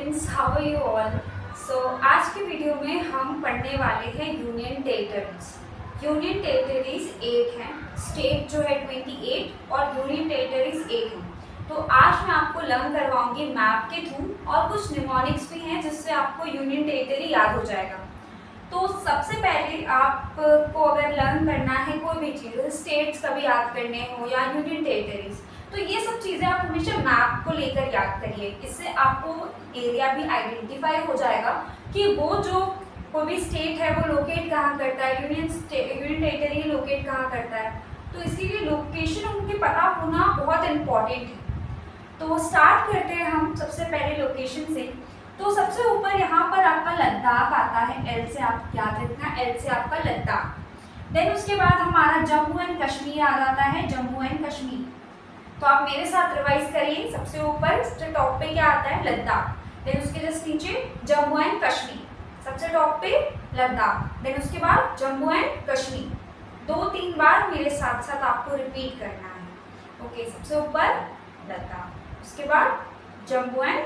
Students, how are you all. So आज के video में हम पढ़ने वाले हैं यूनियन टेरिटरीज। यूनियन टेरिटरीज 8 हैं, स्टेट जो है 28 और यूनियन टेरिटरीज 8 हैं। तो आज मैं आपको लर्न करवाऊंगी मैप के थ्रू और कुछ निमोनिक्स भी हैं जिससे आपको यूनियन टेरिटरी याद हो जाएगा। तो सबसे पहले आपको अगर लर्न करना है कोई भी चीज़, स्टेट्स कभी याद करने हो या यूनियन टेरिटरीज, तो ये सब चीज़ें आप हमेशा मैप को लेकर याद करिए। इससे आपको एरिया भी आइडेंटिफाई हो जाएगा कि वो जो कोई भी स्टेट है वो लोकेट कहाँ करता है, यूनियन टेरिटरी लोकेट कहाँ करता है। तो इसीलिए लोकेशन उनके पता होना बहुत इम्पॉर्टेंट है। तो स्टार्ट करते हैं हम सबसे पहले लोकेशन से। तो सबसे ऊपर यहाँ पर आपका लद्दाख आता है, एल से आप याद रखना, एल से आपका लद्दाख। देन उसके बाद हमारा जम्मू एंड कश्मीर आ जाता है, जम्मू एंड कश्मीर। तो आप मेरे साथ रिवाइज करिए। सबसे ऊपर टॉप पे क्या आता है, लद्दाख। देन उसके जस्ट नीचे जम्मू एंड कश्मीर, सबसे टॉप पे लद्दाख। देन उसके बाद जम्मू एंड कश्मीर। 2-3 बार मेरे साथ साथ आपको रिपीट करना है। ओके, सबसे ऊपर लद्दाख, उसके बाद जम्मू एंड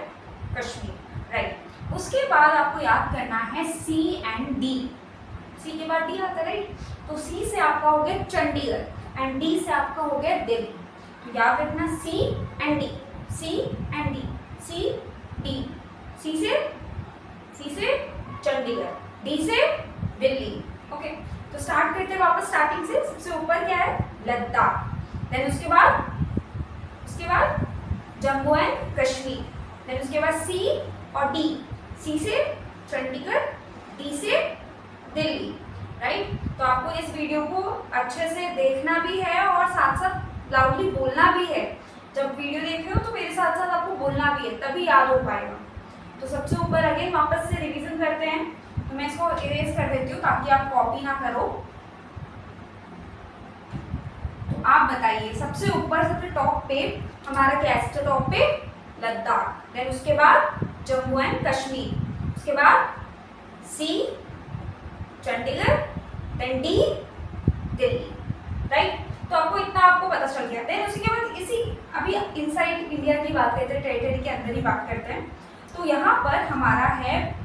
कश्मीर, राइट। उसके बाद आपको याद करना है सी एंड डी। सी के बाद डी आता है, राइट। तो सी से आपका हो गया चंडीगढ़ एंड डी से आपका हो गया दिल्ली। तो याद रखना C and D, C and D, C D. C से चंडीगढ़, डी से दिल्ली। ओके, तो स्टार्ट करते हैं वापस स्टार्टिंग से। सबसे ऊपर क्या है, लद्दाख। देन उसके बाद जम्मू एंड कश्मीर। देन उसके बाद सी और डी, सी से चंडीगढ़, डी से दिल्ली, राइट। तो आपको इस वीडियो को अच्छे से देखना भी है और साथ साथ लाउडली बोलना भी है। जब वीडियो देख रहे हो तो मेरे साथ साथ आपको बोलना भी है, तभी याद हो पाएगा। तो सबसे ऊपर अगेन वापस से रिवीजन करते हैं। तो मैं इसको इरेज कर देती हूँ ताकि आप कॉपी ना करो। तो आप बताइए सबसे ऊपर सबसे टॉप पे हमारा क्या है, टॉप पे लद्दाख। देन उसके बाद जम्मू एंड कश्मीर, उसके बाद C Chandigarh, then D Delhi, right. तो आपको इतना आपको पता चल गया। देन उसी के बाद इसी अभी इनसाइड इंडिया की बात करते हैं, टेरिटरी के अंदर ही बात करते हैं। तो यहाँ पर हमारा है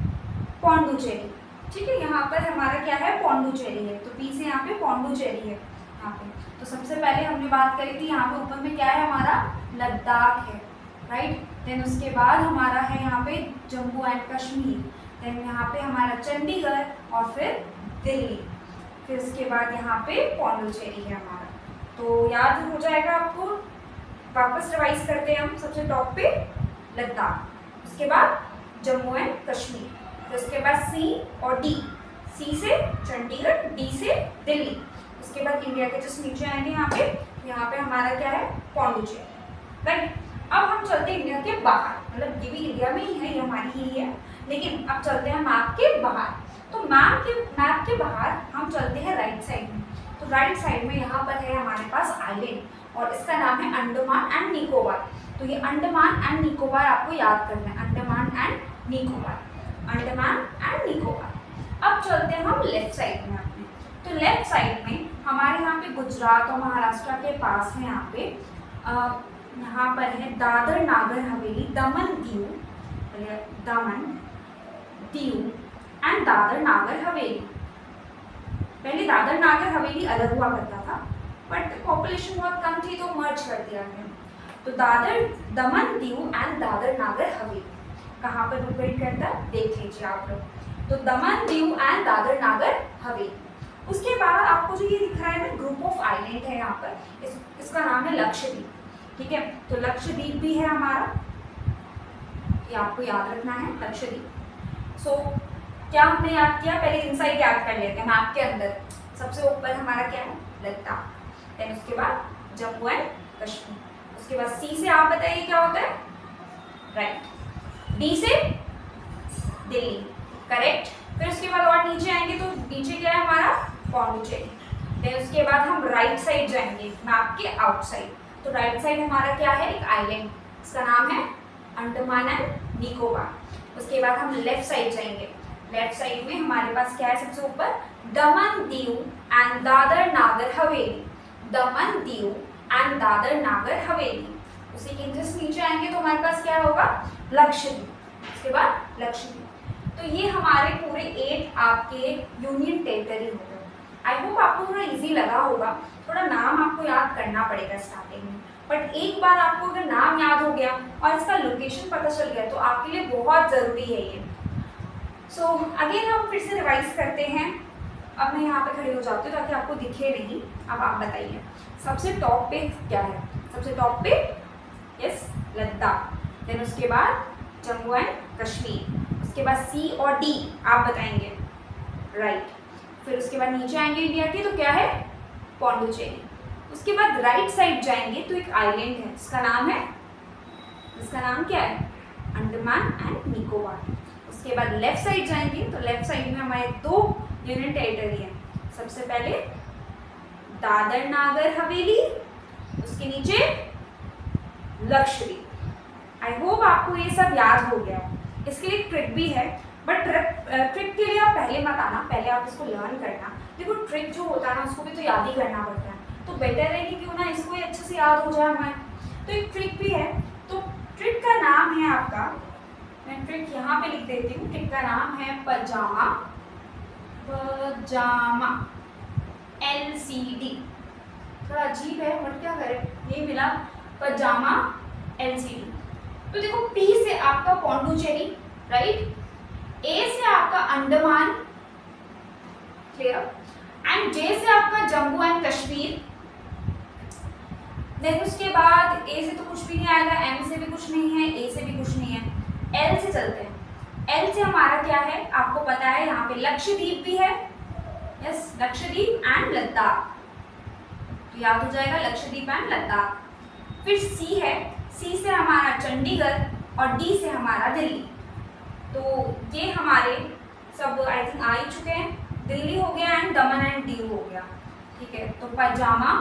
पौंडुचेरी, ठीक है। यहाँ पर हमारा क्या है, पौंडुचेरी है। तो पी से यहाँ पे पौंडुचेरी है यहाँ पे। तो सबसे पहले हमने बात करी थी, यहाँ पे ऊपर में क्या है हमारा, लद्दाख है, राइट। देन उसके बाद हमारा है यहाँ पे जम्मू एंड कश्मीर। देन यहाँ पे हमारा चंडीगढ़ और फिर दिल्ली। फिर उसके बाद यहाँ पे पौंडुचेरी है हमारा। तो याद हो जाएगा आपको। वापस रिवाइज करते हैं हम। सबसे टॉप पे लद्दाख, उसके बाद जम्मू एंड कश्मीर, फिर उसके बाद सी और डी, सी से चंडीगढ़, डी से दिल्ली। उसके बाद इंडिया के जस्ट नीचे आएंगे यहाँ पे हमारा क्या है, पौंडुचेरी, राइट। अब हम चलते हैं इंडिया के बाहर, मतलब ये भी इंडिया में ही है, ये हमारी ही है, लेकिन अब चलते हैं मैप के बाहर। तो मैप के बाहर हम चलते हैं राइट साइड में। तो राइट साइड में यहाँ पर है हमारे पास आइलैंड और इसका नाम है अंडमान एंड निकोबार। तो ये अंडमान एंड निकोबार आपको याद करना है, अंडमान एंड निकोबार, अंडमान एंड निकोबार। अब चलते हैं हम लेफ्ट साइड में अपने। तो लेफ्ट साइड में हमारे यहाँ पे गुजरात और महाराष्ट्र के पास है यहाँ पर है दादर नागर हवेली, दमन दीव एंड दादर नागर हवेली। पहले दादर नागर हवेली अलग हुआ करता था, बट पॉपुलेशन बहुत कम थी तो मर्ज कर दिया गया। तो दमन दीव एंड दादर नागर हवेली कहाँ पर लोकेट करता है, देख लीजिए आप लोग। तो दमन दीव एंड दादर नागर हवेली। उसके बाद आपको जो ये दिख रहा है ना, ग्रुप ऑफ आइलैंड है यहाँ पर, इसका नाम है लक्षद्वीप, ठीक है। तो लक्षद्वीप भी है हमारा, ये आपको याद रखना है, लक्षद्वीप। सो क्या हमने याद किया, पहले इनसाइड याद कर लेते हैं मैप के अंदर। सबसे ऊपर हमारा क्या है, लद्दाख। देन उसके बाद जम्मू एंड कश्मीर। उसके बाद सी से आप बताइए क्या होता है, राइट। डी से दिल्ली, करेक्ट। फिर उसके बाद और नीचे आएंगे तो नीचे क्या है हमारा, पौंडुचेरी। देन उसके बाद हम राइट साइड जाएंगे मैप के आउटसाइड। तो राइट साइड हमारा क्या है, एक आइलैंड, इसका नाम है अंडमान एंड निकोबार। उसके बाद हम लेफ्ट साइड जाएंगे। लेफ्ट साइड में हमारे पास क्या है, सबसे ऊपर दमन दीव एंड दादर नागर हवेली, दमन दीव एंड दादर नागर हवेली। उसी के जस्ट नीचे आएंगे तो हमारे पास क्या होगा, लक्षद्वीप। उसके बाद लक्षद्वीप। तो ये हमारे पूरे 8 आपके यूनियन टेरिटरी हो गए। आई होप आपको थोड़ा इजी लगा होगा। थोड़ा नाम आपको याद करना पड़ेगा स्टार्टिंग में, बट एक बार आपको अगर नाम याद हो गया और इसका लोकेशन पता चल गया तो आपके लिए बहुत ज़रूरी है ये। सो अगेन हम फिर से रिवाइज करते हैं। अब मैं यहाँ पे खड़ी हो जाती हूँ ताकि आपको दिखे नहीं। अब आप बताइए सबसे टॉप पे क्या है? सबसे टॉप पे यस लद्दाख, देन उसके बाद जम्मू एंड कश्मीर, उसके बाद सी और डी आप बताएंगे, राइट। फिर उसके बाद नीचे आएंगे इंडिया के तो क्या है? पौंडुचेरी। उसके बाद राइट साइड जाएंगे तो एक आइलैंड है जिसका नाम क्या है? अंडमान एंड निकोबार। उसके बाद लेफ्ट साइड जाएंगे तो लेफ्ट साइड में हमारे 2 यूनियन टेरिटरी हैं। सबसे पहले दादर नागर हवेली, उसके नीचे लक्षद्वीप। आई होप आपको ये सब याद हो गया। इसके लिए ट्रिक भी है, बट ट्रिक के लिए आप पहले मत आना, पहले आप इसको लर्न करना। देखो ट्रिक जो होता है ना उसको भी तो याद ही करना पड़ता है, तो बेटर है कि क्यों ना इसको अच्छे से याद हो जाए हमें। तो एक ट्रिक भी है, तो ट्रिक का नाम है आपका, मैं ट्रिक यहाँ पे लिख देती हूँ। ट्रिक का नाम है पजामा LCD। थोड़ा अजीब है बट क्या करें, ये मिला पजामा LCD। तो देखो P से आपका पौंडुचेरी, राइट, A से आपका अंडमान, क्लियर, एंड J से आपका जम्मू एंड कश्मीर। देन उसके बाद A से तो कुछ भी नहीं आएगा, M से भी कुछ नहीं है, A से भी कुछ नहीं है। L से चलते हैं। L से हमारा क्या है आपको पता है, यहाँ पे लक्षद्वीप भी है, यस, लक्षद्वीप एंड लद्दाख, तो याद हो जाएगा लक्षद्वीप एंड लद्दाख। फिर C है, C से हमारा चंडीगढ़ और D से हमारा दिल्ली। तो ये हमारे सब आई थिंक आ ही चुके हैं। दिल्ली हो गया एंड दमन एंड दीव हो गया, ठीक है। तो पजामा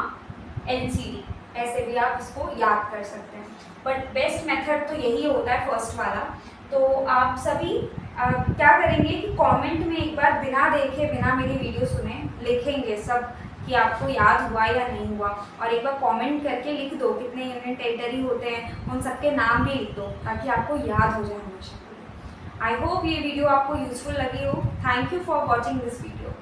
LCD ऐसे भी आप इसको याद कर सकते हैं, बट बेस्ट मेथड तो यही होता है फर्स्ट वाला। तो आप सभी क्या करेंगे कि कमेंट में एक बार बिना देखे बिना मेरी वीडियो सुने लिखेंगे सब कि आपको याद हुआ या नहीं हुआ, और एक बार कमेंट करके लिख दो कितने यूनियन टेरिटरी होते हैं, उन सबके नाम भी लिख दो ताकि आपको याद हो जाए हमेशा। आई होप ये वीडियो आपको यूजफुल लगी हो। Thank you for watching this video.